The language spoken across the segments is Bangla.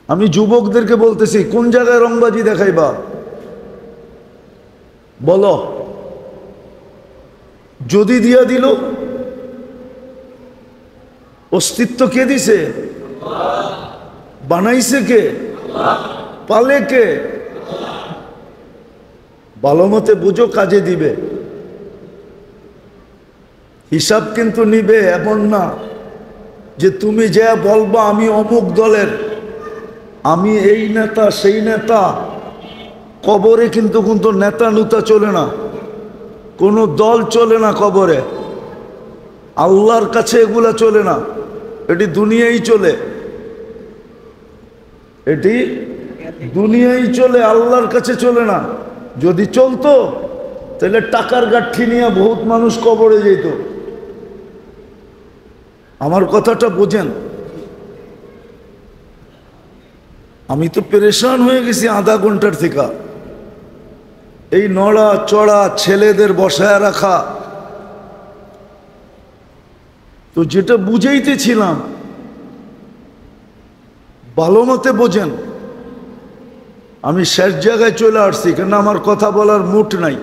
আমি যুবকদেরকে বলতেছি, কোন জায়গায় রংবাজি দেখাইবা বলো? যদি দিয়া দিল, অস্তিত্ব কে দিছে? বানাইছে কে? পালে কে? ভালো মতে বুঝো, কাজে দিবে। হিসাব কিন্তু নিবে। এমন না যে তুমি যা বলবা আমি অমুক দলের, আমি এই নেতা সেই নেতা। কবরে কিন্তু কিন্তু নেতা নুতা চলে না, কোনো দল চলে না কবরে। আল্লাহর কাছে এগুলা চলে না, এটি দুনিয়াই চলে, এটি দুনিয়াই চলে, আল্লাহর কাছে চলে না। যদি চলতো তাহলে টাকার গাঠি নিয়ে বহুত মানুষ কবরে যেত। আমার কথাটা বোঝেন। আমি তো পেরেশান হয়ে গেছি আধা ঘন্টার থেকে। এই নড়া চড়া ছেলেদের বসায় রাখা, তো যেটা বুঝাইতেছিলাম ভালো মতে বোঝেন। আমি শেষ জায়গায় চলে আসছি, কেন আমার কথা বলার মুড নাই।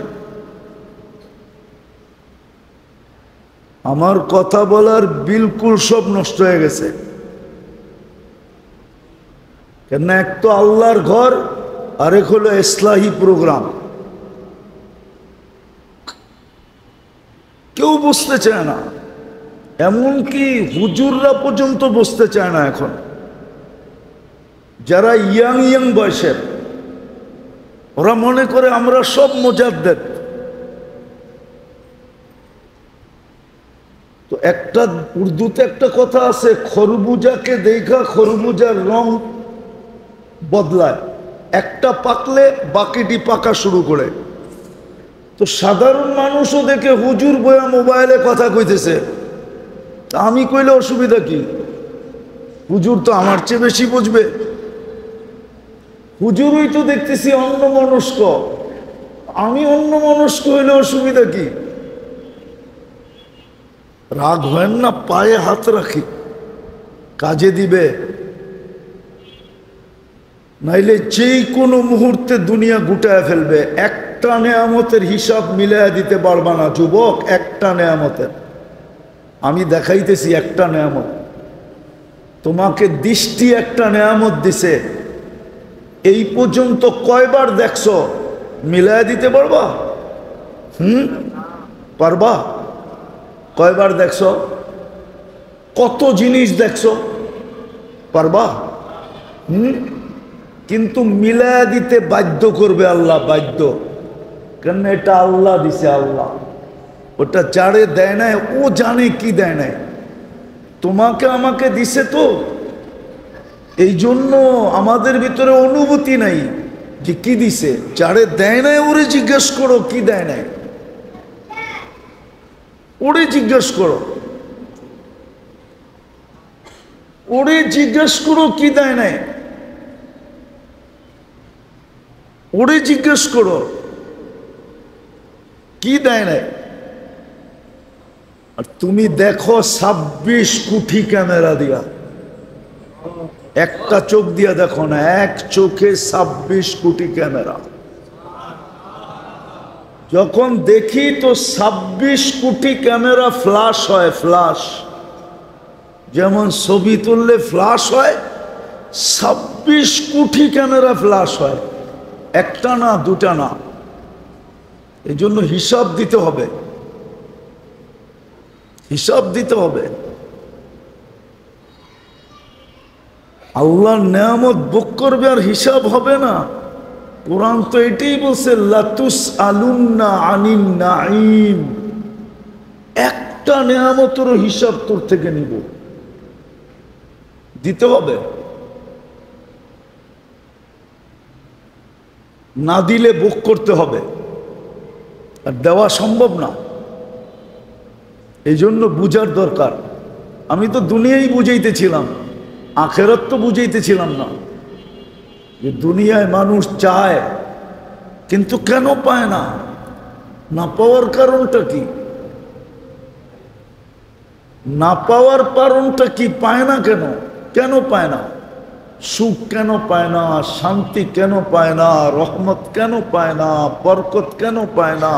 আমার কথা বলার বিলকুল সব নষ্ট হয়ে গেছে। কেন, এক তো আল্লাহর ঘর, আরেক হলো ইসলাহি প্রোগ্রাম। কেউ বুঝতে চায় না, এমনকি হুজুররা পর্যন্ত বুঝতে চায় না এখন। যারা ইয়াং ইয়াং বয়সের, ওরা মনে করে আমরা সব মুজাদ্দেদ। তো একটা উর্দুতে একটা কথা আছে, খরবুজাকে দেখা খরবুজার রং বদলায়, একটা পাকলে বাকিটি পাকা শুরু করে। তো সাধারণ মানুষও দেখে হুজুর বয়া মোবাইলে কথা কইতেছে, তা আমি কইলে অসুবিধা কি? হুজুর তো আমার চেয়ে বেশি বুঝবে। হুজুরই তো দেখতেছি অন্যমনস্ক, আমি অন্যমনস্ক হইলে অসুবিধা কি? রাগ হয় না, পায়ে হাত রাখি, কাজে দিবে। নাইলে যেই কোনো মুহূর্তে দুনিয়া গুটায় ফেলবে। একটা নেয়ামতের হিসাব মিলাইয়া দিতে পারবা না যুবক, একটা নেয়ামতের। আমি দেখাইতেছি একটা নেয়ামত, তোমাকে দৃষ্টি একটা নেয়ামত দিছে, এই পর্যন্ত কয়বার দেখছো? মিলাইয়া দিতে পারবা? পারবা? কয়বার দেখছো? কত জিনিস দেখছো? পারবা? কিন্তু মিলায়া দিতে বাধ্য করবে আল্লাহ, বাধ্য। কেন, এটা আল্লাহ দিছে, আল্লাহ। ওটা যারে দেয় নাই ও জানে কি দেয় নাই। তোমাকে আমাকে দিছে, তো এই জন্য আমাদের ভিতরে অনুভূতি নাই যে কি দিছে। যারে দেয় নাই ওরে জিজ্ঞেস করো কি দেয় নাই, ওরে জিজ্ঞেস করো, ওরে জিজ্ঞেস করো কি দেয় নাই, ওরে জিজ্ঞেস করো কি দেয় নাই। আর তুমি দেখো 26 কোটি ক্যামেরা দিয়া, একটা চোখ দিয়া দেখো না, এক চোখে 26 কোটি ক্যামেরা। যখন দেখি তো 26 কোটি ক্যামেরা ফ্লাশ হয়, ফ্লাশ। যেমন ছবি তুললে ফ্লাশ হয়, 26 কোটি ক্যামেরা ফ্লাশ হয়, একটা না দুটা না। এই জন্য হিসাব দিতে হবে, হিসাব দিতে হবে। আল্লাহর নেয়ামত ভোগ করবে আর হিসাব হবে না। কোরআন তো এটাই বলছে, লাতুস আলুন্না আনিন নাঈম। একটা নেয়ামতেরও হিসাব তোর থেকে নিব, দিতে হবে। না দিলে ভোগ করতে হবে, আর দেওয়া সম্ভব না। এই জন্য বুঝার দরকার। আমি তো দুনিয়াই বুঝাইতেছিলাম, আখেরাত তো বুঝাইতেছিলাম না। যে দুনিয়ায় মানুষ চায় কিন্তু কেন পায় না? না পাওয়ার কারণটা কি? না পাওয়ার কারণটা কি? পায় না কেন? কেন পায় না? সুখ কেন পায় না, শান্তি কেন পায় না, রহমত কেন পায় না, বরকত কেন পায় না,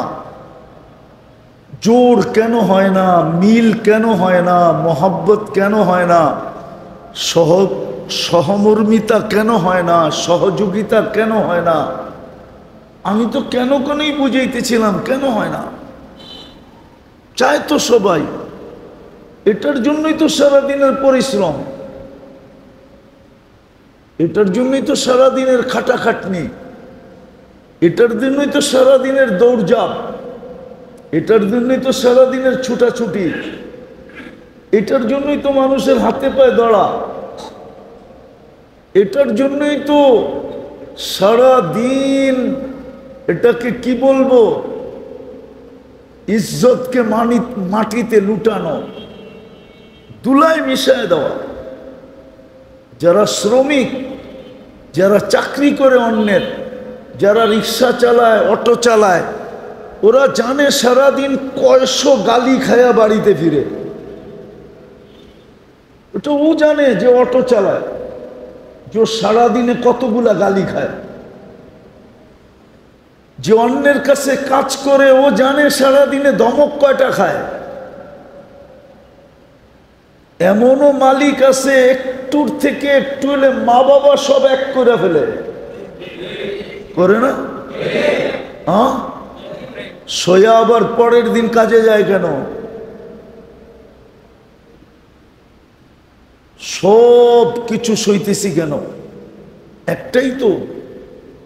জোর কেন হয় না, মিল কেন হয় না, মোহাব্বত কেন হয় না, সহমর্মিতা কেন হয় না, সহযোগিতা কেন হয় না? আমি তো কেনই বুঝাইতেছিলাম, কেন হয় না? চায় তো সবাই। এটার জন্যই তো সারাদিনের পরিশ্রম, এটার জন্যই তো সারাদিনের খাটাখাটনি, এটার জন্যই তো সারাদিনের দৌড়ঝাঁপ, এটার জন্যই তো সারাদিনের ছুটাছুটি, এটার জন্যই তো মানুষের হাতে পায়ে দড়া, এটার জন্যই তো সারাদিন এটাকে কি বলবো, ইজ্জতকে মাটিতে লুটানো, ধুলায় মিশায় দেওয়া। যারা শ্রমিক, যারা চাকরি করে অন্যের, যারা রিক্সা চালায়, অটো চালায়, ওরা জানে সারাদিন কয়শো গালি খায়া বাড়িতে ফিরে। ওটা ও জানে যে অটো চালায়, যে সারাদিনে কতগুলা গালি খায়। যে অন্যের কাছে কাজ করে, ও জানে সারাদিনে ধমক কয়টা খায়। এমনও মালিক আছে একটুর থেকে একটু হলে মা বাবা সব এক করে ফেলে, করে না? হ্যাঁ, সোয়া আবার পরের দিন কাজে যায় কেন? সব কিছু সইতেছি কেন? একটাই তো,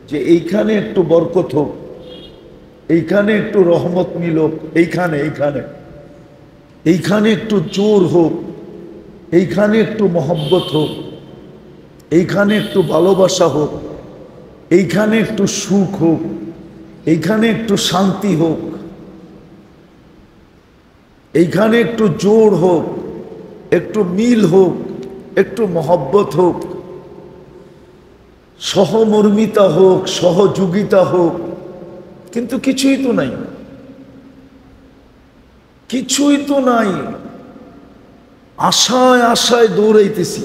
যে এইখানে একটু বরকত হোক, এইখানে একটু রহমত মিলুক, এইখানে এইখানে এইখানে একটু জোর হোক, এইখানে একটু মহব্বত হোক, এইখানে একটু ভালোবাসা হোক, এইখানে একটু সুখ হোক, এইখানে একটু শান্তি হোক, এইখানে একটু জোর হোক, একটু মিল হোক, একটু মহব্বত হোক, সহমর্মিতা হোক, সহযোগিতা হোক। কিন্তু কিছুই তো নাই, কিছুই তো নাই। আশায় আশায় দৌড়াইতেছি,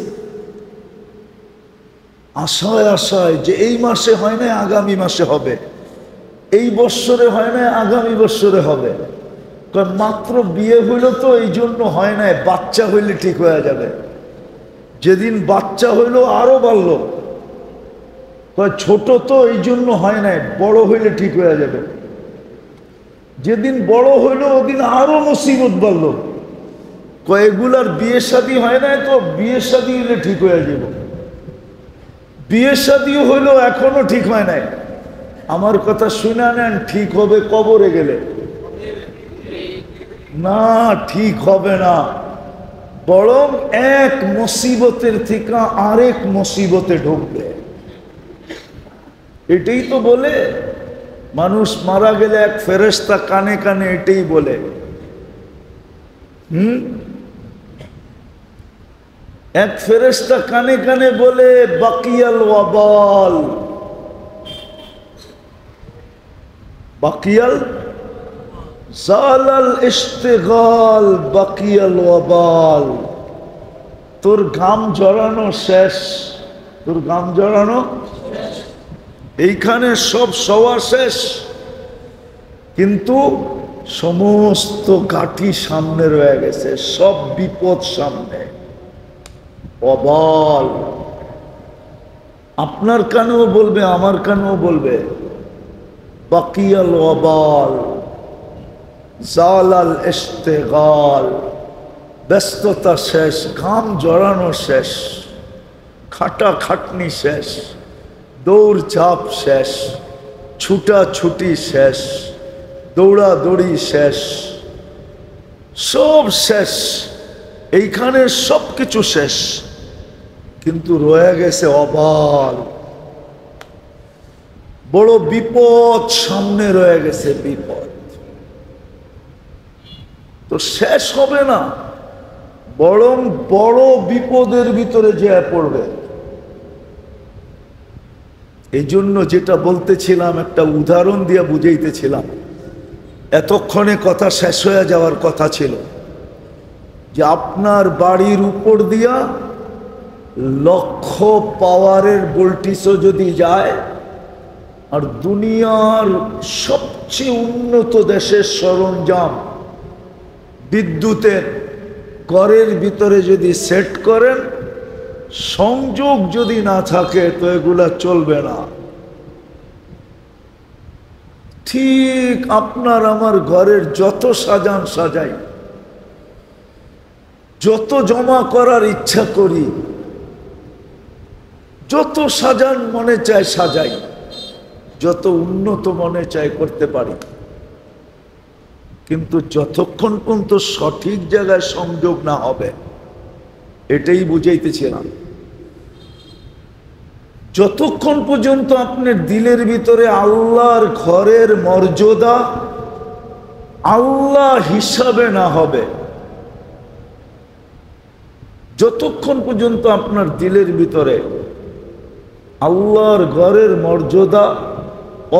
আশায় আশায় যে এই মাসে হয় না আগামী মাসে হবে, এই বৎসরে হয় না আগামী বৎসরে হবে। কারণ মাত্র বিয়ে হইল তো এই জন্য হয় না, বাচ্চা হইলে ঠিক হয়ে যাবে। যেদিন বাচ্চা হইল আরো বাড়লো, ছোট তো এই জন্য হয় না, বড় হইলে ঠিক হয়ে যাবে। যেদিন বড় হইল ওদিন আরো মুসিবত বাড়লো, কয়েকগুলার বিয়ে শাদী হয় না, তো বিয়ে শাদী হইলে ঠিক হয়ে যাবে। বিয়ে শাদীও হইলো এখনো ঠিক হয় নাই। আমার কথা শুনে নেন, ঠিক হবে কবরে গেলে। না, ঠিক হবে না, বরং এক মুসিবতের থেকে আরেক মুসিবতে ঢুকবে। এটাই তো বলে মানুষ মারা গেলে এক ফেরেশতা কানে কানে এটাই বলে, এক ফেরেশতা কানে কানে বলে, বাকিয়াল ওয়াবাল, বাকিয়াল জালাল ইশতিগাল, বাকিয়াল ওয়াবাল। তোর ঘাম জড়ানো শেষ, তোর ঘাম জড়ানো এইখানে সব সওয়া শেষ, কিন্তু সমস্ত গাঠি সামনে রয়ে গেছে, সব বিপদ সামনে। ওয়াবাল আপনার কানেও বলবে, আমার কানেও বলবে, বাকিয়াল ওয়াবাল জালাল ইশতিগাল। ব্যস্ততা শেষ, ঘাম জড়ানো শেষ, খাটাখাটনি শেষ, দৌড়ঝাঁপ শেষ, ছুটাছুটি শেষ, দৌড়াদৌড়ি শেষ, সব শেষ। এইখানে সব কিছু শেষ, কিন্তু রয়ে গেছে অবাল। বড় বিপদ সামনে রয়ে গেছে, বিপদ তো শেষ হবে না, বরং বড় বিপদের ভিতরে যেয়ে পড়বে। এই জন্য যেটা বলতেছিলাম, একটা উদাহরণ দিয়ে বুঝাইতেছিলাম, এতক্ষণে কথা শেষ হয়ে যাওয়ার কথা ছিল, যে আপনার বাড়ির উপর দিয়া লক্ষ পাওয়ারের ভোল্টেজও যদি যায়, আর দুনিয়ার সবচেয়ে উন্নত দেশের সরঞ্জাম বিদ্যুতের ঘরের ভিতরে যদি সেট করেন, সংযোগ যদি না থাকে তো এগুলা চলবে না। ঠিক আপনার আমার ঘরের যত সাজান সাজাই, যত জমা করার ইচ্ছা করি, যত সাজান মনে চায় সাজাই, যত উন্নত মনে চায় করতে পারি, কিন্তু যতক্ষণ পর্যন্ত সঠিক জায়গায় সংযোগ না হবে, এটাই বুঝাইতেছিলাম। যতক্ষণ পর্যন্ত আপনার দিলের ভিতরে আল্লাহর ঘরের মর্যাদা আল্লাহ হিসাবে না হবে, যতক্ষণ পর্যন্ত আপনার দিলের ভিতরে আল্লাহর ঘরের মর্যাদা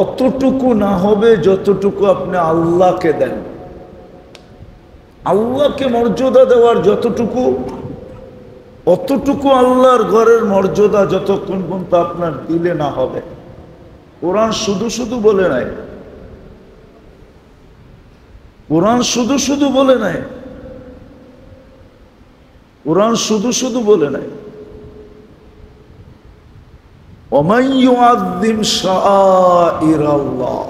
অতটুকু না হবে যতটুকু আপনি আল্লাহকে দেন, আল্লাহকে মর্যাদা দেওয়ার যতটুকু, অতটুকু আল্লাহর ঘরের মর্যাদা যতক্ষণ পর্যন্ত আপনার দিলে না হবে। কোরআন শুধু শুধু বলে নাই, কোরআন শুধু শুধু বলে নাই, কোরআন শুধু শুধু বলে নাই। وَمَنْ يُعَظِّمْ شَعَائِرَ اللَّهِ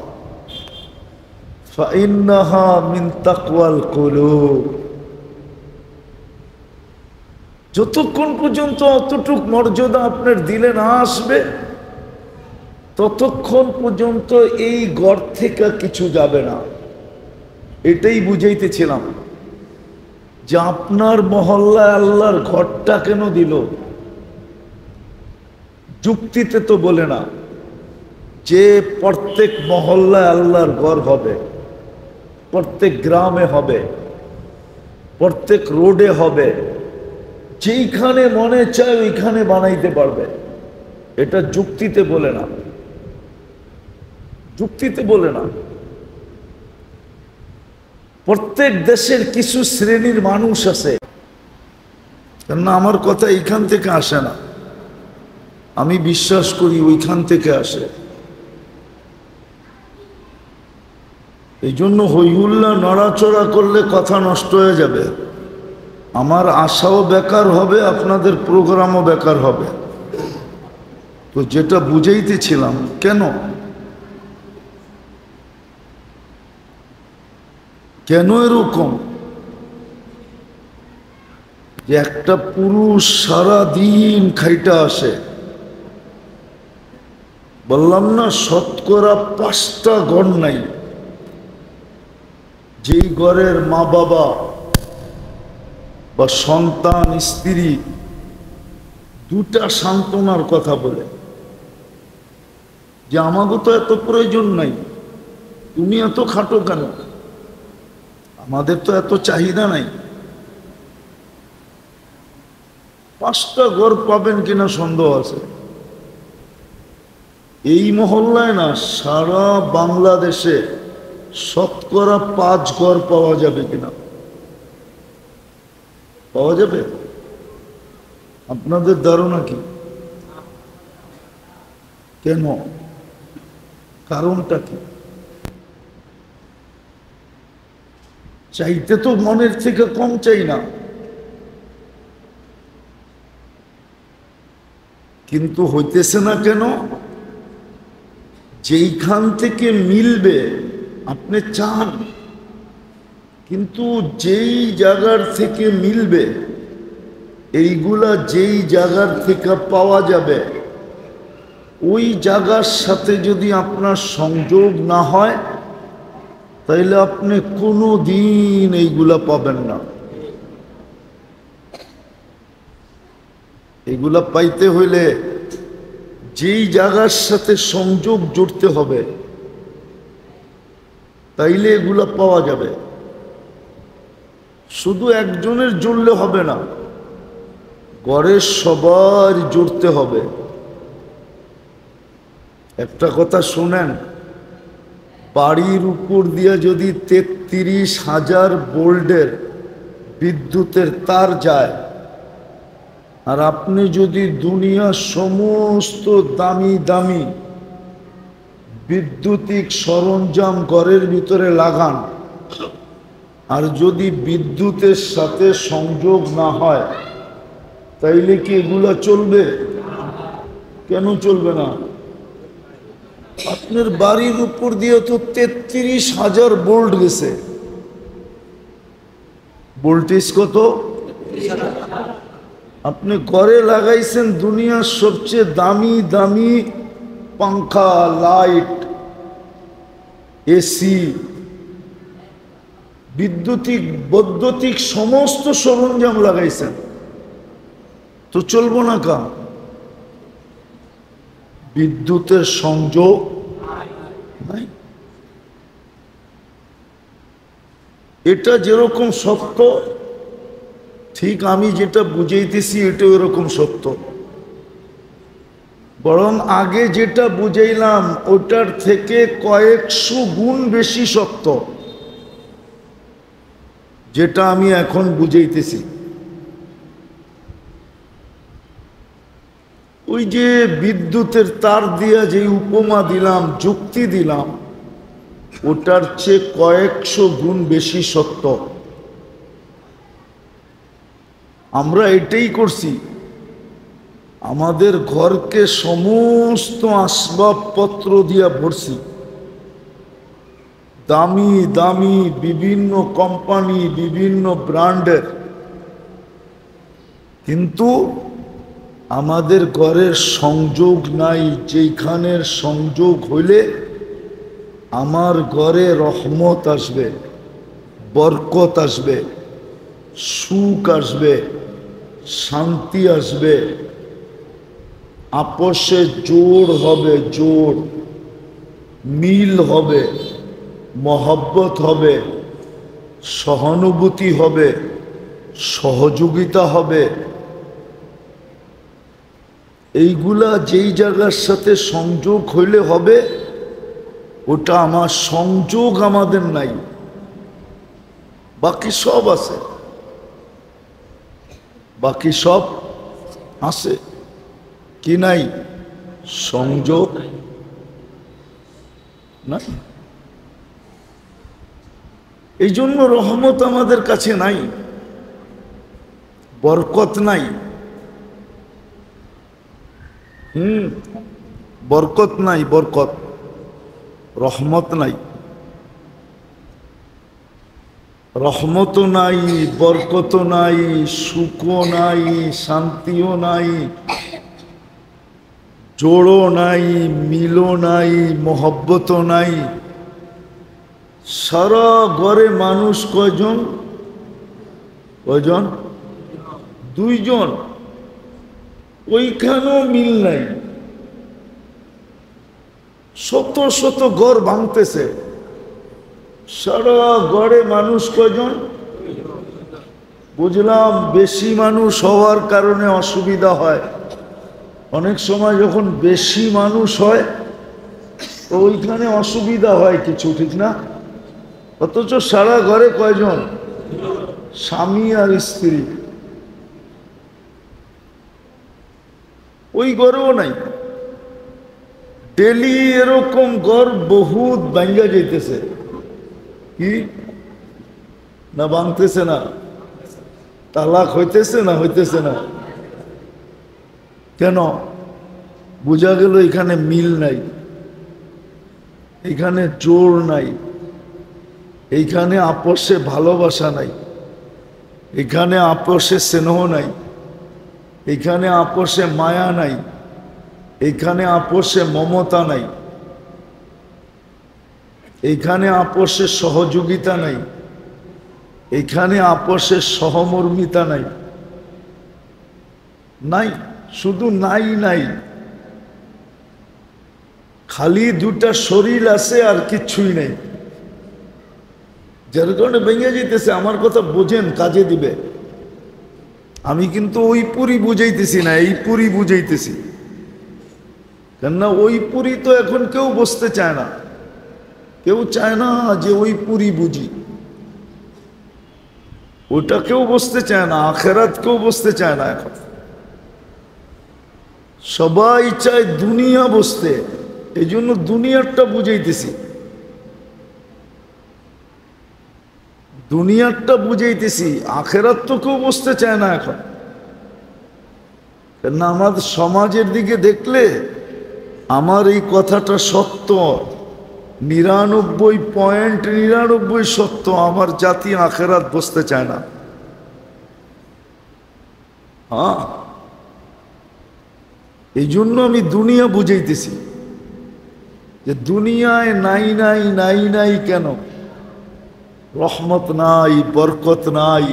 فَإِنَّهَا مِنْ تَقْوَى الْقُلُوبِ। যতক্ষণ পর্যন্ত অতটুক মর্যাদা আপনার দিলে না আসবে, ততক্ষণ পর্যন্ত এই ঘর থেকে কিছু যাবে না। এটাই বুঝাইতেছিলাম যে আপনার মহল্লায় আল্লাহর ঘরটা কেন দিল, যুক্তিতে তো বলে না যে প্রত্যেক মহল্লায় আল্লাহর ঘর হবে, প্রত্যেক গ্রামে হবে, প্রত্যেক রোডে হবে, যেইখানে মনে চায় ওইখানে বানাইতে পারবে। এটা যুক্তিতে বলে না, যুক্তিতে বলে না। প্রত্যেক দেশের কিছু শ্রেণীর মানুষ আছে, কেননা আমার কথা এইখান থেকে আসে না, আমি বিশ্বাস করি ওইখান থেকে আসে। এই জন্য হইহুল্লা নড়াচড়া করলে কথা নষ্ট হয়ে যাবে, আমার আশাও বেকার হবে, আপনাদের প্রোগ্রামও বেকার হবে। তো যেটা বুঝাইতেছিলাম, কেন কেন এরকম যে একটা পুরুষ সারা দিন খাইটা আসে, বললাম না শতকরা 5টা ঘর নাই যেই ঘরের মা বাবা বা সন্তান স্ত্রী দুটা সান্ত্বনার কথা বলে যে আমাকে তো এত প্রয়োজন নাই, তুমি এত খাটো কেন, আমাদের তো এত চাহিদা নাই। 5টা ঘর পাবেন কিনা সন্দেহ আছে। এই মহল্লায় না, সারা বাংলাদেশে শতকরা 5 ঘর পাওয়া যাবে কিনা, পাওয়া যাবে? আপনাদের ধারণা কি? কেন, কারণটা কি? চাইতে তো মনের থেকে কম চাই না, কিন্তু হইতেছে না কেন? যেইখান থেকে মিলবে আপনি চান, কিন্তু যেই জায়গার থেকে মিলবে, এইগুলা যেই জায়গার থেকে পাওয়া যাবে, ওই জায়গার সাথে যদি আপনার সংযোগ না হয়, তাইলে আপনি কোনো দিন এইগুলা পাবেন না। এগুলা পাইতে হইলে যেই জায়গার সাথে সংযোগ জুড়তে হবে, তাইলে এগুলা পাওয়া যাবে। শুধু একজনের জুড়লে হবে না, ঘরের সবার জুড়তে হবে। একটা কথা শুনেন, বাড়ির উপর দিয়ে যদি 33,000 ভোল্টের বিদ্যুতের তার যায়, আর আপনি যদি দুনিয়ার সমস্ত দামি দামি বিদ্যুতিক সরঞ্জাম ঘরের ভিতরে লাগান, আর যদি বিদ্যুতের সাথে সংযোগ না হয়, তাইলে কি এগুলা চলবে? কেন চলবে না? আপনার বাড়ির উপর দিয়ে তো 33,000 ভোল্ট গেছে। ভোল্টেজ কত? আপনি ঘরে লাগাইছেন দুনিয়ার সবচেয়ে দামি দামি পাঙ্খা, লাইট, এসি, বিদ্যুতিক বৈদ্যুতিক সমস্ত সরঞ্জাম লাগাইছেন, তো চলবো না কা? বিদ্যুতের সংযোগ নাই। এটা যেরকম সত্য, ঠিক আমি যেটা বুঝাইতেছি এটা এরকম সত্য, বরং আগে যেটা বুঝাইলাম ওটার থেকে কয়েকশো গুণ বেশি সত্য যেটা আমি এখন বুঝাইতেছি। ওই যে বিদ্যুতের তার দিয়া যে উপমা দিলাম, যুক্তি দিলাম, ওটার চেয়ে কয়েকশো গুণ বেশি সত্য। আমরা এটাই করছি, আমাদের ঘরকে সমস্ত আসবাবপত্র দিয়া ভরছি, দামি দামি বিভিন্ন কোম্পানি, বিভিন্ন ব্র্যান্ডের, কিন্তু আমাদের ঘরের সংযোগ নাই। যেখানের সংযোগ হইলে আমার ঘরে রহমত আসবে, বরকত আসবে, সুখ আসবে, শান্তি আসবে, আপসে জোড় হবে, জোড় মিল হবে, মহব্বত হবে, সহানুভূতি হবে, সহযোগিতা হবে। এইগুলা যেই জায়গার সাথে সংযোগ হইলে হবে, ওটা আমার সংযোগ আমাদের নাই, বাকি সব আছে, বাকি সব আছে, কি নাই? সংযোগ নাই। এই জন্য রহমত আমাদের কাছে নাই, বরকত নাই। বরকত নাই, বরকত, রহমত নাই। রহমতও নাই, বরকতও নাই, সুখও নাই, শান্তিও নাই, জোড়ও নাই, মিলও নাই, মহব্বতও নাই। সারা ঘরে মানুষ কয়জন? কয়জন? দুইজন। ওইখানেও মিল নাই। শত শত ঘর ভাঙতেছে, সারা ঘরে মানুষ কয়জন? বুঝলাম বেশি মানুষ হওয়ার কারণে অসুবিধা হয়। অনেক সময় যখন বেশি মানুষ হয় তো ওইখানে অসুবিধা হয় কিছু, ঠিক না? অথচ সারা ঘরে কয়জন? স্বামী আর স্ত্রী। ওই ঘরেও নাই। ডেলি এরকম ঘর বহুত ভাঙ্গা যাইতেছে, কি না ভাঙতেছে না? তালাক হইতেছে না? হইতেছে না কেন? বোঝা গেল এখানে মিল নাই, এখানে জোর নাই, এইখানে আপসে ভালোবাসা নাই, এখানে আপসে স্নেহ নাই, এখানে আপসে মায়া নাই, এখানে আপসে মমতা নাই, এখানে আপসে সহযোগিতা নাই, এখানে আপসে সহমর্মিতা নাই। নাই, শুধু নাই নাই। খালি দুটা শরীর আছে আর কিচ্ছুই নেই, যার কারণে ভেঙে যেতেছে। আমার কথা বোঝেন, কাজে দিবে। আমি কিন্তু ওই পুরি বুঝাইতেছি না, এই পুরি বুঝাইতেছি। কেননা ওই পুরি তো এখন কেউ বসতে চায় না, কেউ চায় না যে ওই পুরি বুঝি। ওটা কেউ বসতে চায় না, আখেরাত কেউ বসতে চায় না এখন। সবাই চায় দুনিয়া বসতে, এই জন্য দুনিয়ারটা বুঝাইতেছি, দুনিয়ারটা বুঝাইতেছি। আখেরাত তো কেউ বসতে চায় না এখন। কেন আমাদের সমাজের দিকে দেখলে আমার এই কথাটা সত্য, 99.99 সত্য, আমার জাতি আখেরাত বসতে চায় না। হ্যাঁ, এই জন্য আমি দুনিয়া বুঝাইতেছি যে দুনিয়ায় নাই নাই নাই নাই কেন? রহমত নাই, বরকত নাই,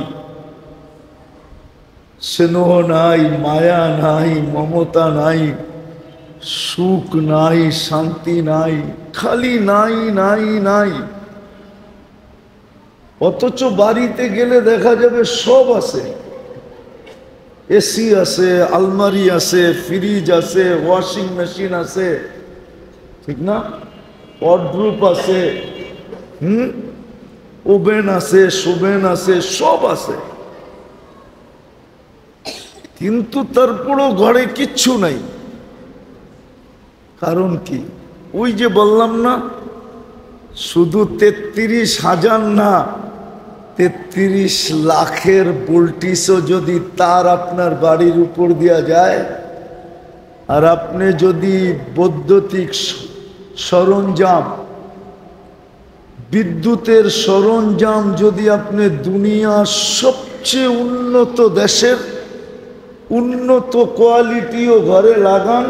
স্নেহ নাই, মায়া নাই, মমতা নাই, সুখ নাই, শান্তি নাই, খালি নাই নাই নাই। অথচ বাড়িতে গেলে দেখা যাবে সব আছে, এসি আছে, আলমারি আছে, ফ্রিজ আছে, ওয়াশিং মেশিন আছে, ঠিক না? ওয়ার্ডরোব আছে, ওভেন আছে, শোভেন আছে, সব আছে, কিন্তু তারপরও ঘরে কিচ্ছু নাই। কারণ কি? ওই যে বললাম না, শুধু 33,000 না, 33 লাখের ভোল্টেজও যদি তার আপনার বাড়ির উপর দেওয়া যায়, আর আপনি যদি বৈদ্যুতিক সরঞ্জাম, বিদ্যুতের সরঞ্জাম যদি আপনি দুনিয়ার সবচেয়ে উন্নত দেশের উন্নত কোয়ালিটিও ঘরে লাগান,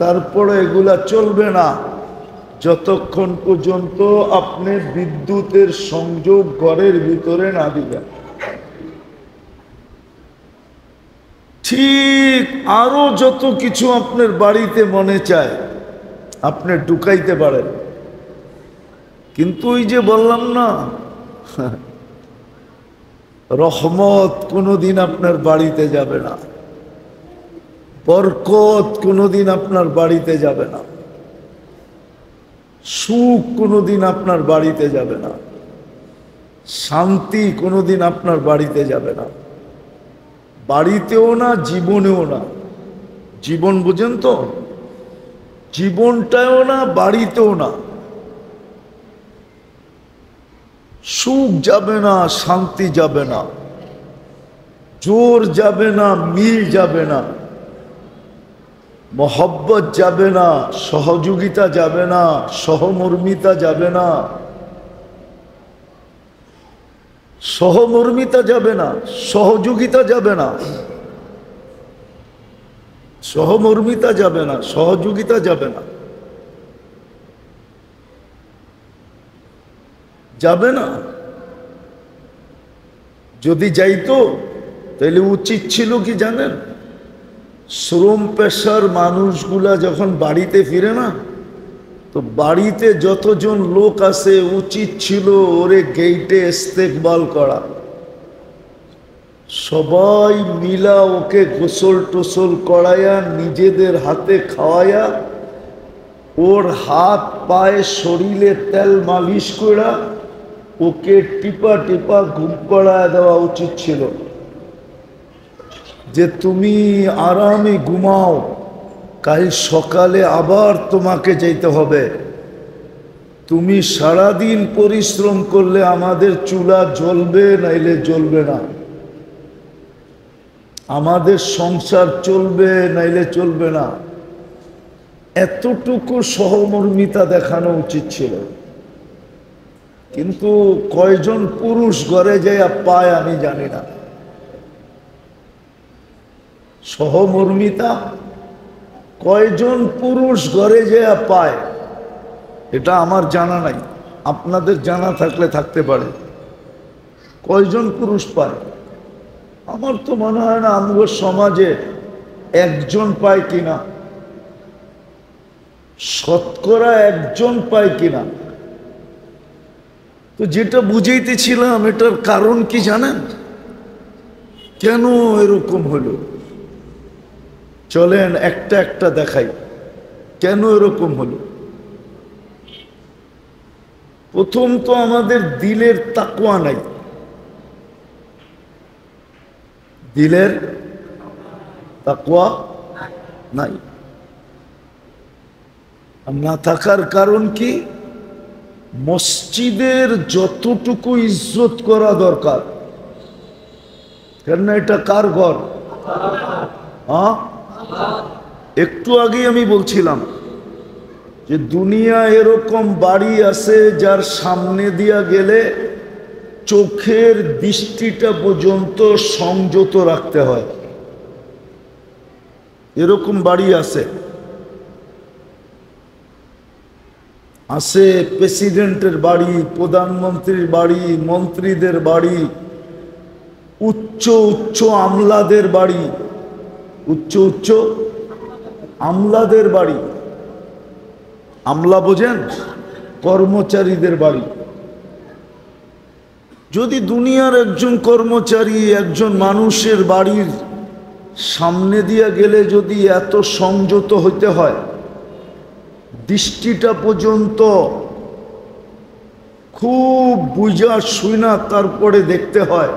তারপরে এগুলা চলবে না যতক্ষণ পর্যন্ত আপনি বিদ্যুতের সংযোগ ঘরের ভিতরে না দিবেন। ঠিক আরো যত কিছু আপনার বাড়িতে মনে চায় আপনি ঢুকাইতে পারেন, কিন্তু ওই যে বললাম না, রহমত কোনোদিন আপনার বাড়িতে যাবে না, বরকত কোনোদিন আপনার বাড়িতে যাবে না, সুখ কোনোদিন আপনার বাড়িতে যাবে না, শান্তি কোনোদিন আপনার বাড়িতে যাবে না, বাড়িতেও না, জীবনেও না। জীবন বুঝেন তো? জীবনটাও না, বাড়িতেও না। সুখ যাবে না, শান্তি যাবে না, জোর যাবে না, মিল যাবে না, মোহব্বত যাবে না, সহযোগিতা যাবে না, সহমর্মিতা যাবে না, সহমর্মিতা যাবে না, সহযোগিতা যাবে না, সহমর্মিতা যাবে না, সহযোগিতা যাবে না, যাবে না। যদি যাইতো তাহলে উচিত ছিল কি জানেন? শ্রম পেশার মানুষগুলা যখন বাড়িতে ফিরে না, তো বাড়িতে যতজন লোক আছে উচিত ছিল ওরে গেইটে ইস্তেকবাল করা, সবাই মিলা ওকে গোসল টোসল করাইয়া নিজেদের হাতে খাওয়াইয়া ওর হাত পায়ে শরীরে তেল মালিশ করা ওকে টিপা টিপা ঘুম পাড়ায় দেওয়া উচিত ছিল, যে তুমি আরামে ঘুমাও, কাল সকালে আবার তোমাকে যেতে হবে, তুমি সারাদিন পরিশ্রম করলে আমাদের চুলা জ্বলবে নাইলে জ্বলবে না, আমাদের সংসার চলবে নাইলে চলবে না। এতটুকু সহমর্মিতা দেখানো উচিত ছিল, কিন্তু কয়জন পুরুষ ঘরে যাইয়া পায় আমি জানি না। সহমর্মিতা কয়জন পুরুষ ঘরে যাইয়া পায় এটা আমার জানা নাই, আপনাদের জানা থাকলে থাকতে পারে। কয়জন পুরুষ পায়? আমার তো মনে হয় না আমগো সমাজে একজন পায় কিনা, শতকরা একজন পায় কিনা। তো যেটা বুঝাইতেছিলাম এটার কারণ কি জানেন? কেন এরকম হলো? চলেন একটা একটা দেখাই কেন এরকম হলো। প্রথম তো আমাদের দিলের তাকওয়া নাই, দিলের তাকওয়া নাই। আর না থাকার কারণ কি? মসজিদের যতটুকু ইজ্জত করা দরকার, কেন এটা কার ঘর? হ্যাঁ, একটু আগে আমি বলছিলাম যে দুনিয়া এরকম বাড়ি আছে যার সামনে দিয়া গেলে চোখের দৃষ্টিটা পর্যন্ত সংযত রাখতে হয়, এরকম বাড়ি আছে। আছে প্রেসিডেন্টের বাড়ি, প্রধানমন্ত্রীর বাড়ি, মন্ত্রীদের বাড়ি, উচ্চ উচ্চ আমলাদের বাড়ি, উচ্চ উচ্চ আমলাদের বাড়ি। আমলা বোঝেন? কর্মচারীদের বাড়ি। যদি দুনিয়ার একজন কর্মচারী একজন মানুষের বাড়ির সামনে দিয়ে গেলে যদি এত সংযত হইতে হয়, দৃষ্টিটা পর্যন্ত খুব বুঝা শুনা তারপরে দেখতে হয়,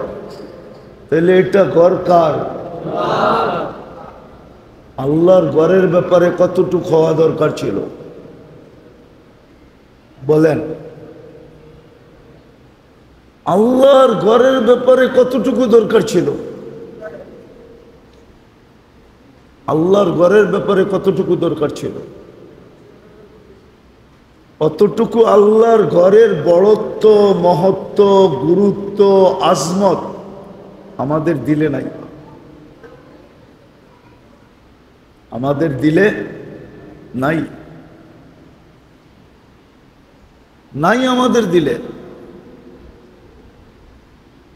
তাহলে এটা ঘর কার? আল্লাহর ঘরের ব্যাপারে কতটুকু হওয়া দরকার ছিল বলেন? আল্লাহর ঘরের ব্যাপারে কতটুকু দরকার ছিল? আল্লাহর ঘরের ব্যাপারে কতটুকু দরকার ছিল? অতটুকু আল্লাহর ঘরের বড়ত্ব, মহত্ব, গুরুত্ব, আজমত আমাদের দিলে নাই। আমাদের দিলে নাই, নাই আমাদের দিলে,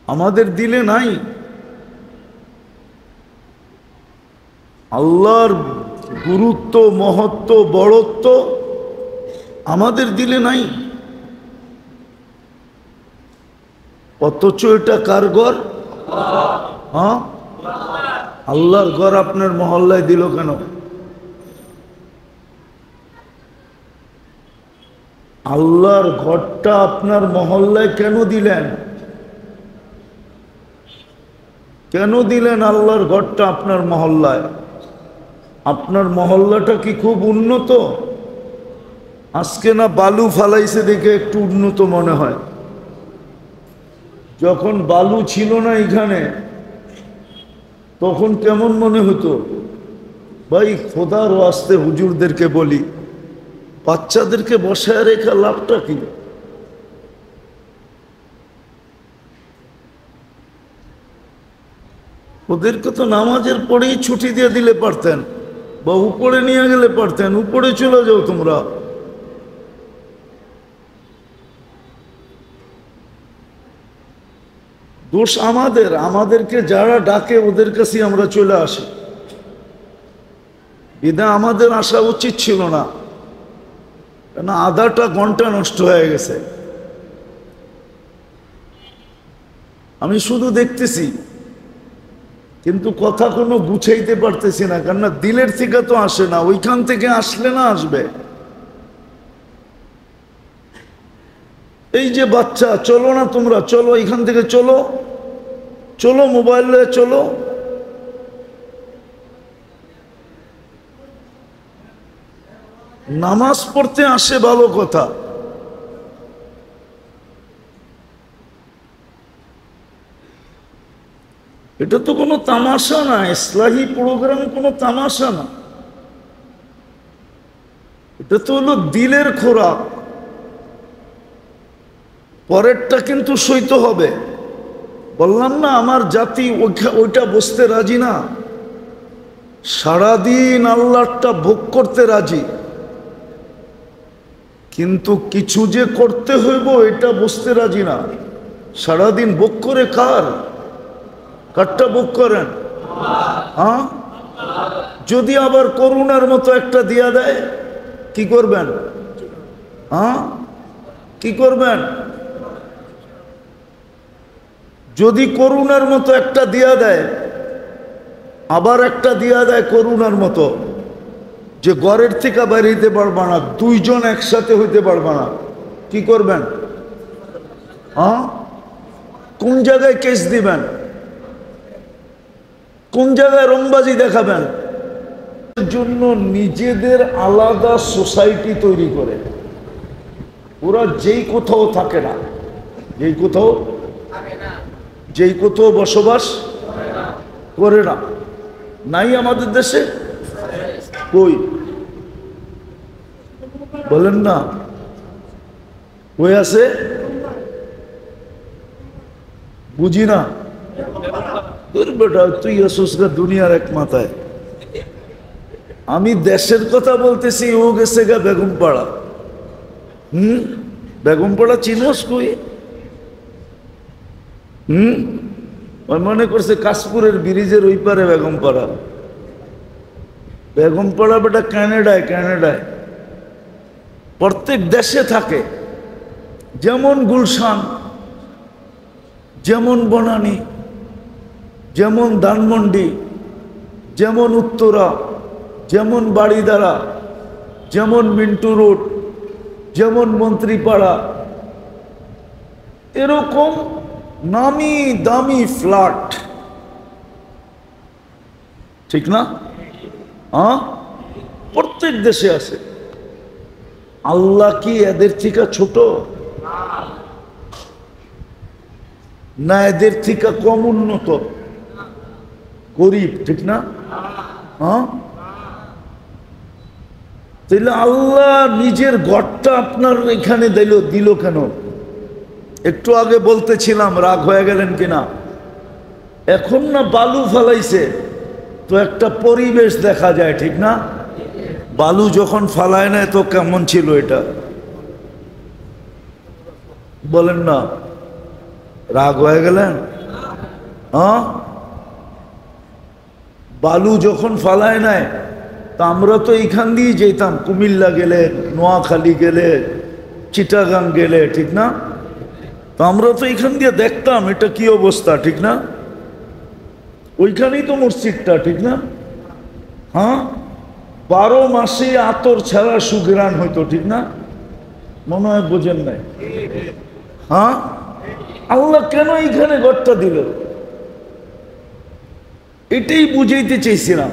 আমাদের দিলে নাই। আল্লাহর গুরুত্ব, মহত্ব, বড়ত্ব আমাদের দিলে নাই, অথচ এটা কার ঘর? হ্যাঁ, আল্লাহর ঘর আপনার মহল্লায় দিল কেন? আল্লাহর ঘরটা আপনার মহল্লায় কেন দিলেন? কেন দিলেন আল্লাহর ঘরটা আপনার মহল্লায়? আপনার মহল্লাটা কি খুব উন্নত? আজকে না বালু ফালাইছে দেখে একটু উন্নত মনে হয়, যখন বালু ছিল না এখানে তখন কেমন মনে হতো? ভাই খোদার ওয়াস্তে হুজুরদেরকে বলি, বাচ্চাদেরকে বসায় রেখা লাভটা কি? ওদেরকে তো নামাজের পরেই ছুটি দিয়ে দিলে পারতেন, বা উপরে নিয়ে গেলে পারতেন, উপরে চলে যাও তোমরা। দোষ আমাদের, আমাদেরকে যারা ডাকে ওদের কাছেই আমরা চলে আসি। বিদা আমাদের আসা উচিত ছিল না, কেন আধাটা ঘন্টা নষ্ট হয়ে গেছে। আমি শুধু দেখতেছি কিন্তু কথা কোনো গুছাইতে পারতেছি না, কেননা দিলের থেকে তো আসে না, ওইখান থেকে আসলে না আসবে। এই যে বাচ্চা, চলো না তোমরা, চলো এখান থেকে, চলো চলো, মোবাইল নিয়ে চলো। নামাজ পড়তে আসে ভালো কথা, এটা তো কোনো তামাশা না, ইসলাহি প্রোগ্রাম কোনো তামাশা না, এটা তো হলো দিলের খোরাক। পরেরটা কিন্তু সইতে হবে। বললাম না আমার জাতি ওইটা বসতে রাজি না, সারাদিন আল্লাহটা ভোগ করতে রাজি, কিন্তু কিছু যে করতে হইব এটা বসতে রাজি না। সারাদিন ভোগ করে কারটা ভোগ করেন? হ্যাঁ, যদি আবার করুণার মতো একটা দিয়া দেয় কি করবেন? হ্যাঁ, কি করবেন? যদি করুণার মতো একটা দিয়া দেয়, আবার একটা দিয়া দেয় করুণার মতো, যে ঘরের থেকে বাইরে হইতে পারবা না, দুইজন একসাথে হইতে পারবা না, কি করবেন? হ্যাঁ, কোন জায়গায় কেস দিবেন? কোন জায়গায় রংবাজি দেখাবেন? জন্য নিজেদের আলাদা সোসাইটি তৈরি করে। ওরা যেই কোথাও থাকে না, যেই কোথাও বসবাস করে না। নাই আমাদের দেশে? কই বলেন না, কই আছে? বুঝি না। তোর বেটা তুই আসুস না দুনিয়ার এক মাথায়। আমি দেশের কথা বলতেছি, ও গেছে গা বেগমপাড়া। বেগমপাড়া চিনোস? কই মনে করছে কাশপুরের ব্রিজের ওই পারে বেগমপাড়া। বেগমপাড়া বেটা ক্যানাডায়। প্রত্যেক দেশে থাকে, যেমন গুলশান, যেমন বনানী, যেমন ধানমন্ডি, যেমন উত্তরা, যেমন বাড়িদারা, যেমন মিন্টু রোড, যেমন মন্ত্রীপাড়া, এরকম নামি দামি ফ্ল্যাট, ঠিক না? প্রত্যেক দেশে আছে। আল্লাহ কি এদের থেকে ছোট না এদের থেকে কম উন্নত গরিব, ঠিক না? তাহলে আল্লাহ নিজের ঘরটা আপনার এখানে দিল কেন? একটু আগে বলতেছিলাম, রাগ হয়ে গেলেন কিনা? এখন না বালু ফালাইছে তো একটা পরিবেশ দেখা যায়, ঠিক না? বালু যখন ফালায় না তো কেমন ছিল এটা? বলেন না, রাগ হয়ে গেলেন? বালু যখন ফালায় নাই তা আমরা তো এইখান দিয়ে যেতাম, কুমিল্লা গেলে, নোয়াখালী গেলে, চিটাগাং গেলে, ঠিক না? তো আমরা তো এইখান দিয়ে দেখতাম এটা কি অবস্থা, ঠিক না? ওইখানেই তো মসজিদটা, ঠিক না? 12 মাসে আতর ছাড়া সুঘ্রাণ হইতো, ঠিক না? মনে হয় বোঝেন নাই। আল্লাহ কেন এইখানে ঘরটা দিল? এটাই বুঝাইতে চাইছিলাম।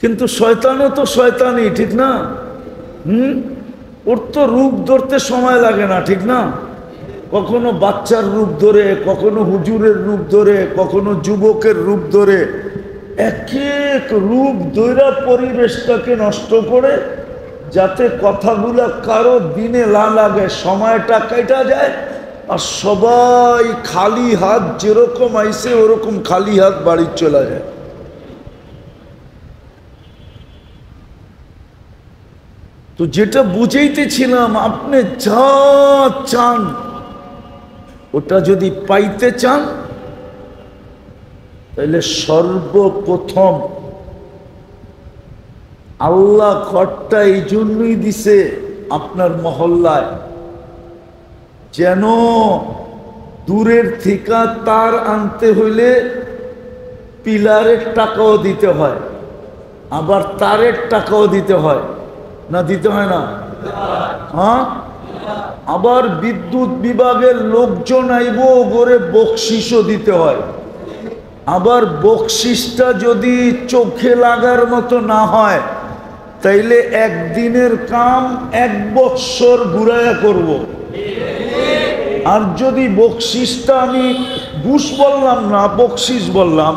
কিন্তু শয়তানও তো শয়তানই, ঠিক না? ওর তো রূপ ধরতে সময় লাগে না, ঠিক না? কখনো বাচ্চার রূপ ধরে, কখনো হুজুরের রূপ ধরে, কখনো যুবকের রূপ ধরে, এক এক রূপ ধরে পরিবেশটাকে নষ্ট করে, যাতে কথাগুলা কারো দিনে লাগে, সময়টা কেটে যায়, আর সবাই খালি হাত যেরকম আইছে ওরকম খালি হাত বাড়ি চলে যায়। তো যেটা বুঝাইতেছিলাম, আপনি যা চান ওটা যদি পাইতে চান তাহলে সর্বপ্রথম আল্লাহ ঘরটা এই জন্যই দিছে আপনার মহল্লায়, যেন দূরের থেকে তার আনতে হইলে পিলারের টাকাও দিতে হয়, আবার তারের টাকাও দিতে হয় না? দিতে হয় না? আবার বিদ্যুৎ বিভাগের লোকজন আইব, করে বকশিসও দিতে হয়। আবার বকশিসটা যদি চোখে লাগার মতো না হয় তাইলে একদিনের কাম 1 বৎসর ঘুরাইয়া করব। আর যদি বকশিসটা, আমি ঘুষ বললাম না, বকশিস বললাম,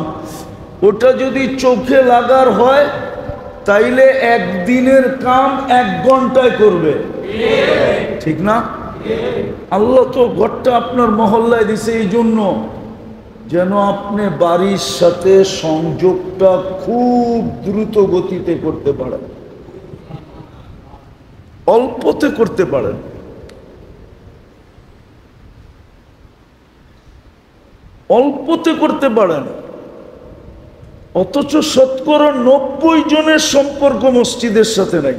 ওটা যদি চোখে লাগার হয় তাইলে একদিনের কাম 1 ঘন্টায় করবে, ঠিক না? আল্লাহ তো ঘরটা আপনার মহল্লায় দিছে এই জন্য যেন আপনি বাড়ির সাথে সংযোগটা খুব দ্রুত গতিতে করতে পারেন, অল্পতে করতে পারেন। অল্পতে করতে পারেন, অথচ শতকরা 90 জনের সম্পর্ক মসজিদের সাথে নাই।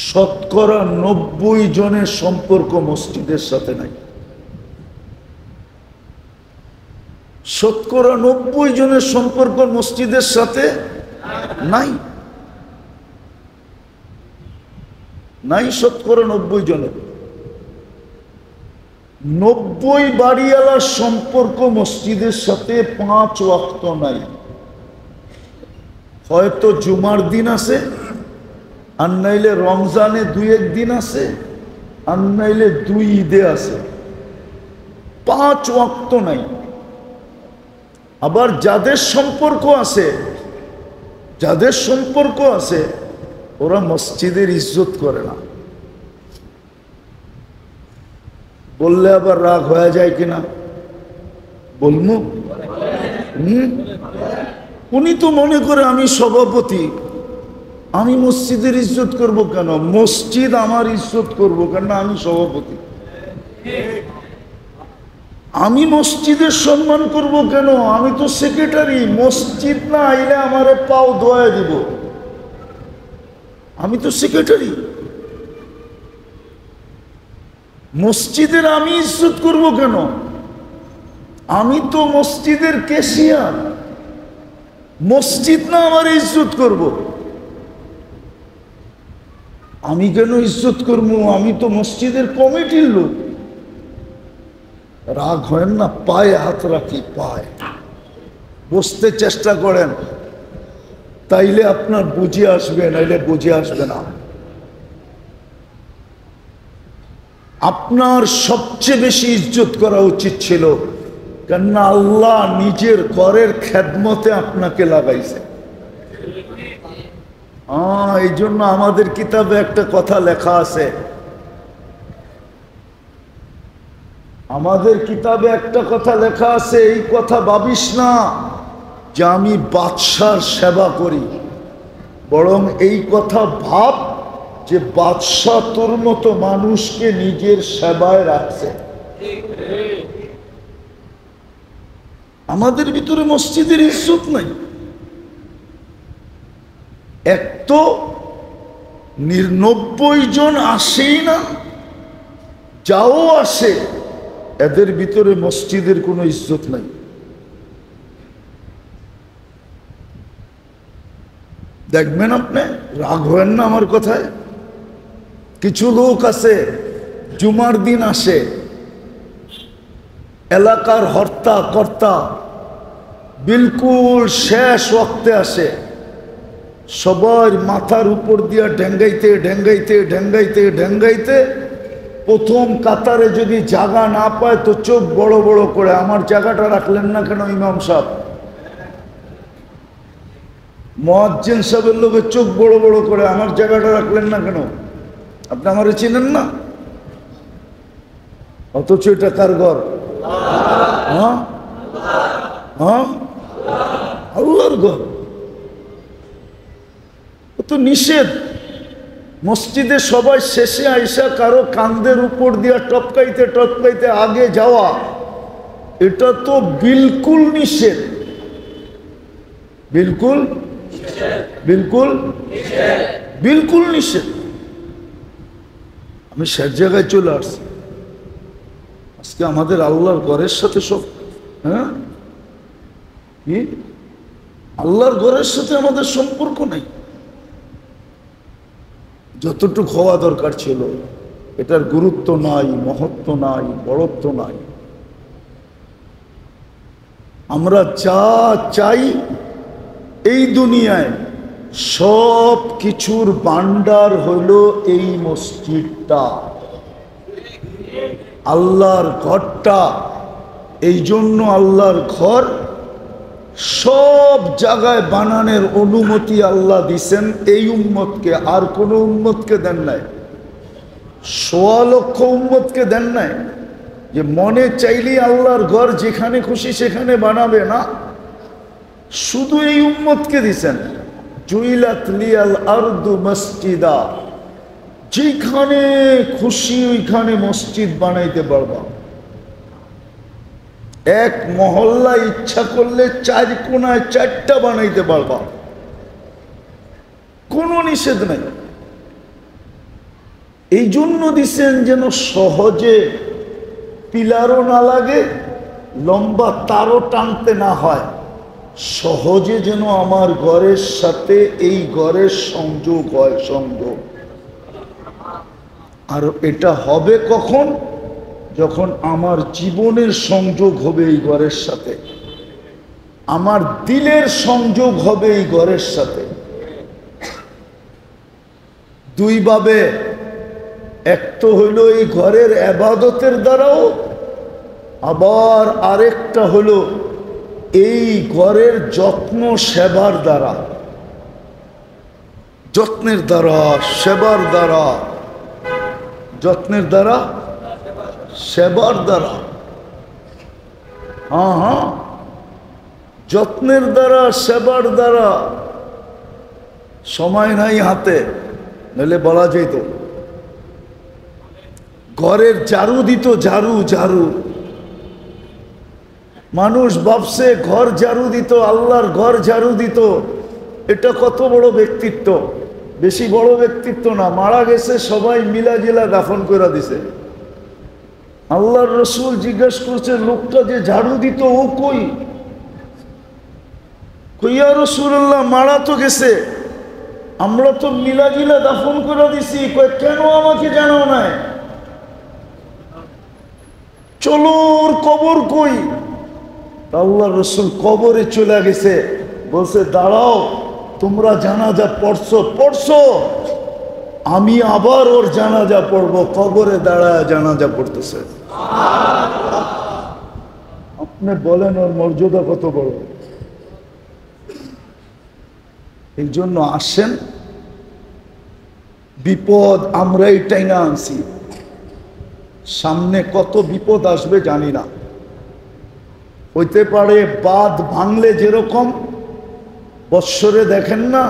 শতকরা 90 জনের সম্পর্ক মসজিদের সাথে নাই। শতকরা 90 জনের সম্পর্ক মসজিদের সাথে নাই, নাই শতকরা 90 জনের। 90 বাড়িওয়ালার সম্পর্ক মসজিদের সাথে 5 ওয়াক্ত নাই। হয়তো জুমার দিন আছে, আর নাইলে রমজানে 2-1 দিন আছে, আর নাইলে 2 ঈদে আছে, 5 ওয়াক্ত নাই। আবার যাদের সম্পর্ক আছে ওরা মসজিদের ইজ্জত করে না। বললে আবার রাগ হয়ে যায় কিনা বলমু? উনি তো মনে করে আমি সভাপতি, আমি মসজিদের ইজ্জত করব কেন? মসজিদ আমার ইজ্জত করব কেন? আমি সভাপতি। আমি মসজিদের সম্মান করব কেন? আমি তো সেক্রেটারি। মসজিদ না আইলে আমারে পাও ধোয়া দিব, আমি তো সেক্রেটারি। মসজিদের আমি ইজ্জত করব কেন? আমি তো মসজিদের ক্যাশিয়ার। মসজিদ না আমার ইজ্জত করব? আমি কেন ইজ্জত করব? আমি তো মসজিদের কমিটির লোক। রাগ হয় না, পায়ে হাত রাখি, পায়ে বসতে চেষ্টা করেন, তাইলে আপনার বুঝে আসবে, নাইলে বুঝে আসবে না। আপনার সবচেয়ে বেশি ইজ্জত করা উচিত ছিল, কেননা আল্লাহ নিজের ঘরের খেদমতে আপনাকে লাগাইছে। এই জন্য আমাদের কিতাবে একটা কথা লেখা আছে, এই কথা ভাবিস না যে আমি বাদশার সেবা করি, বরং এই কথা ভাব যে বাদশাহ তোর মতো মানুষকে নিজের সেবায় রাখছে। আমাদের ভিতরে মসজিদের ইজ্জত নাই। এক তো 99 জন আসেই না, যাও আসে, এদের ভিতরে মসজিদের কোনো ইজ্জত নাই। দেখবেন আপনি, রাগ হবেন না আমার কথায়। কিছু লোক আছে জুমার দিন আসে, এলাকার হর্তা কর্তা, বিলকুল শেষ ওয়াক্তে আসে, সবার মাথার উপর দিয়া ঢেঙ্গাইতে প্রথম কাতারে যদি জায়গা না পায় তো চোখ বড় বড় করে, আমার জায়গাটা রাখলেন না কেন ইমাম সাহেব? মুয়াজ্জিন সাহেবের লোকের চোখ বড় বড় করে, আমার জায়গাটা রাখলেন না কেন? আপনি আমারে চিনেন না, অথচ এটা কার ঘর? আল্লাহর ঘর। তো নিষেধ মসজিদে সবাই শেষে আইসা কারো কান্দের উপর দিয়া টপকাইতে আগে যাওয়া, এটা তো বিলকুল নিষেধ, বিলকুল নিষেধ। আমি শেষ জায়গায় চলে আসছি। আজকে আমাদের আল্লাহর ঘরের সাথে সব, কি আল্লাহর ঘরের সাথে আমাদের সম্পর্ক নাই। যতটুকু হওয়া দরকার ছিল, এটার গুরুত্ব নাই, মহত্ব নাই, বড়ত্ব নাই। আমরা যা চাই এই দুনিয়ায় সব কিছুর ভান্ডার হইল এই মসজিদটা, আল্লাহর ঘরটা। এই জন্য আল্লাহর ঘর সব জায়গায় বানানোর অনুমতি আল্লাহ দিছেন এই উম্মতকে, আর কোন উম্মতকে দেন নাই। 1.25 লক্ষ উম্মতকে দেন নাই যে মনে চাইলেই আল্লাহর ঘর যেখানে খুশি সেখানে বানাবে না। শুধু এই উম্মতকে দিছেন, জুইলাত লিয়াল আরদু মসজিদা, যেখানে খুশি ওইখানে মসজিদ বানাইতে পারবা। এক মহল্লা ইচ্ছা করলে 4 কোণায় 4টা বানাইতে পারবা, কোনো নিষেধ নাই। এই জন্য দিছেন যেন সহজে পিলারও না লাগে, লম্বা তারও টানতে না হয়, সহজে যেন আমার ঘরের সাথে এই ঘরের সংযোগ হয়, সংযোগ। আর এটা হবে কখন? যখন আমার জীবনের সংযোগ হবে এই ঘরের সাথে, আমার দিলের সংযোগ হবে এই ঘরের সাথে। দুইভাবে, এক তো হইল এই ঘরের ইবাদতের দ্বারাও, আবার আরেকটা হলো এই ঘরের যত্ন সেবার দ্বারা, যত্নের দ্বারা, সেবার দ্বারা, যত্নের দ্বারা, সেবার দ্বারা। হ্যাঁ হ্যাঁ, যত্নের দ্বারা, সেবার দ্বারা। সময় নাই হাতে, নইলে বলা যেত। ঘরের ঝাড়ু দিত, ঝাড়ু ঝাড়ু। মানুষ ভাবছে ঘর ঝাড়ু দিত, আল্লাহর ঘর ঝাড়ু দিত, এটা কত বড় ব্যক্তিত্ব। বেশি বড় ব্যক্তিত্ব না, মারা গেছে সবাই মিলা জিলা দাফন করে দিছে। আল্লাহর রসুল জিজ্ঞেস করছে, লোকটা যে ঝাড়ু দিত ও কই? কইয়া রাসূলুল্লাহ, মারা তো গেছে, আমরা তো মিলা জিলা দাফন করে দিছি। কই, কেন আমাকে জানাও নাই? চলো ওর কবর কই? আল্লাহর রসুল কবরে চলে গেছে, বলছে দাঁড়াও, তোমরা জানাজা পড়ছো, আমি আবার ওর জানাজা পড়বো। কবরে দাঁড়ায় জানাজা পড়তেছে। আপনি বলেন ওর মর্যাদা কত বড়। এই জন্য আসেন, বিপদ আমরাই টাইনা আনছি, সামনে কত বিপদ আসবে জানি না। হইতে পারে বাঁধ ভাঙলে যেরকম বৎসরে দেখেন না,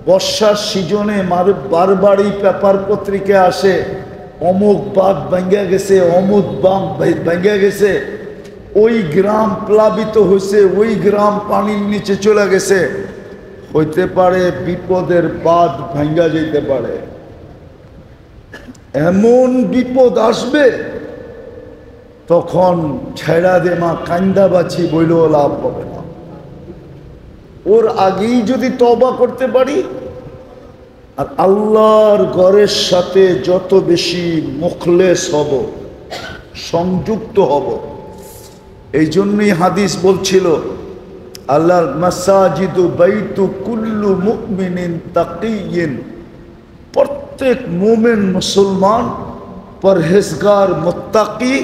বর্ষার সিজনে বারবারই পেপার পত্রিকা আসে, অমুক বাঁধ ভেঙে গেছে, অমুক বাঁধ ভেঙে গেছে, ওই গ্রাম প্লাবিত হয়েছে, ওই গ্রাম পানির নিচে চলে গেছে। হইতে পারে বিপদের বাঁধ ভেঙে যেতে পারে, এমন বিপদ আসবে, তখন ছেড়া দে মা কান্দা বাছি বইলেও লাভ হবে না। ওর আগেই যদি তওবা করতে পারি, আর আল্লাহর ঘরের সাথে যত বেশি মুখলেস হব, সংযুক্ত হব। এই জন্যই হাদিস বলছিল, আল্লাহর মাসাজিদু বাইতু কুল্লু মুমিনিন তাকিয়িন, প্রত্যেক মুমিন মুসলমান পরহেজগার মুত্তাকি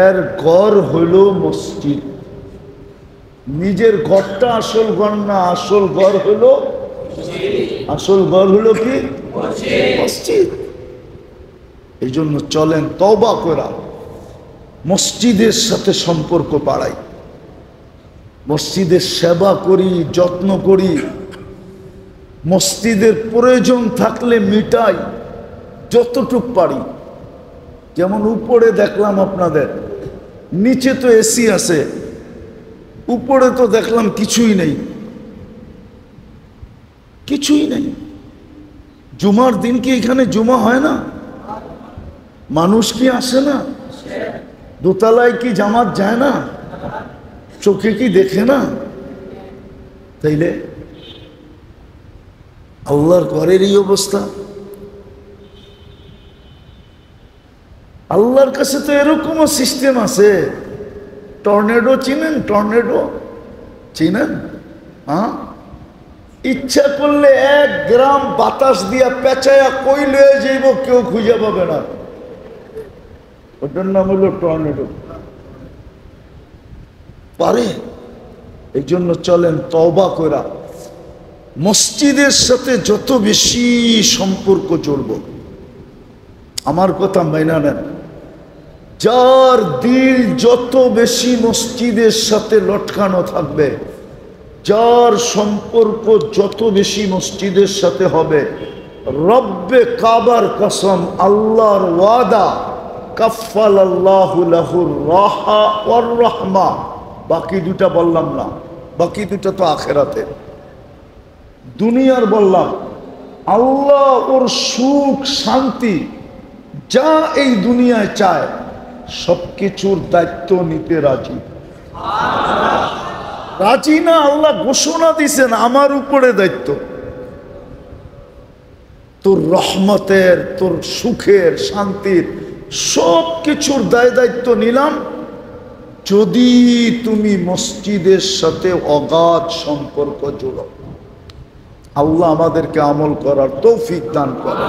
এর ঘর হইল মসজিদ। নিজের ঘরটা আসল ঘর না, আসল ঘর হইল, আসল ঘর হইল কি? মসজিদ। এই জন্য চলেন তওবা করা মসজিদের সাথে সম্পর্ক বাড়াই, মসজিদের সেবা করি, যত্ন করি, মসজিদের প্রয়োজন থাকলে মিটাই যতটুক পারি। যেমন উপরে দেখলাম আপনাদের, নিচে তো এসি আছে, উপরে তো দেখলাম কিছুই নেই, কিছুই নেই। জুমার দিন কি এখানে জুমা হয় না? মানুষ কি আসে না? দোতলায় কি জামাত যায় না? চোখে কি দেখে না? তাইলে আল্লাহর ঘরের এই অবস্থা। আল্লাহর কাছে তো এরকমও সিস্টেম আছে। টর্নেডো চিনেন? টর্নেডো চিনেন? হ্যাঁ, ইচ্ছা করলে 1 গ্রাম বাতাস দিয়া পেঁচায়া কই লয়ে যাইব, কেউ খুঁজে পাবে না। ওটার নাম হলো টর্নেডো। পারে। এই জন্য চলেন তওবা করা মসজিদের সাথে যত বেশি সম্পর্ক জড়ব। আমার কথা মাইনা নেন, যার দিল যত বেশি মসজিদের সাথে লটকানো থাকবে, যার সম্পর্ক যত বেশি মসজিদের সাথে হবে, রব্বে কাবার কসম, আল্লাহর ওয়াদা, কাফফালাল্লাহু লাহুর রাহা ওয়ার রাহমা। বাকি দুটা বললাম না, বাকি দুটা তো আখেরাতে। দুনিয়ার বললাম, আল্লাহ ওর সুখ শান্তি যা এই দুনিয়ায় চায় সবকিছুর দায়িত্ব নিতে রাজি। রাজি না, আল্লাহ ঘোষণা দিছেন আমার উপরে দায়িত্ব। তোর রহমতের, তোর সুখের, শান্তির সব কিছুর দায় দায়িত্ব নিলাম যদি তুমি মসজিদের সাথে অগাধ সম্পর্ক জোড়ো। আল্লাহ আমাদেরকে আমল করার তৌফিক দান করে।